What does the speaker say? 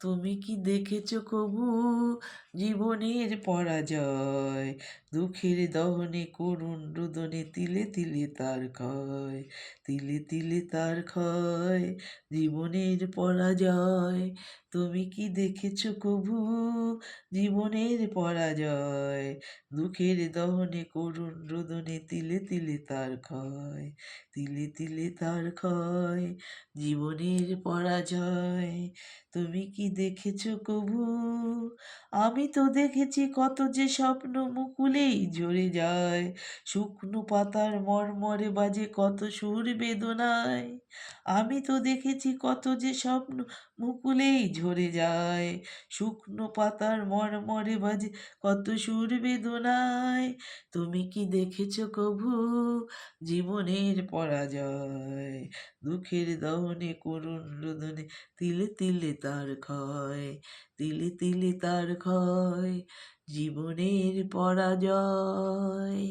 তুমি কি দেখেছো কবু জীবনের পরাজয়? দুঃখের দহনে করুণ রোদনে তিলে তিলে তার ক্ষয়, তিলে তিলে তার ক্ষয়, জীবনের পরাজয়। তুমি কি দেখেছো কবু জীবনের পরাজয়? দুঃখের দহনে করুণ রোদনে তিলে তিলে তার ক্ষয়, তিলে তিলে তার ক্ষয়, জীবনের পরাজয়। তুমি কি দেখেছো কবু? আমি তো দেখেছি কত যে স্বপ্ন মুকুলেই ঝরে যায়, শুকনো পাতার মর্মরে বাজে কত সুর বেদনায়। আমি তো দেখেছি কত যে স্বপ্ন মুকুলেই ঝরে যায়, শুকনো পাতার মর্মরে বাজে কত সুর বেদনায়। তুমি কি দেখেছো কবু জীবনের পরাজয়? দুঃখের দহনে করুণ রোদনে তিলে তিলে তার ক্ষয়, তিলে তিলে তার ক্ষয়, জীবনের পরাজয়।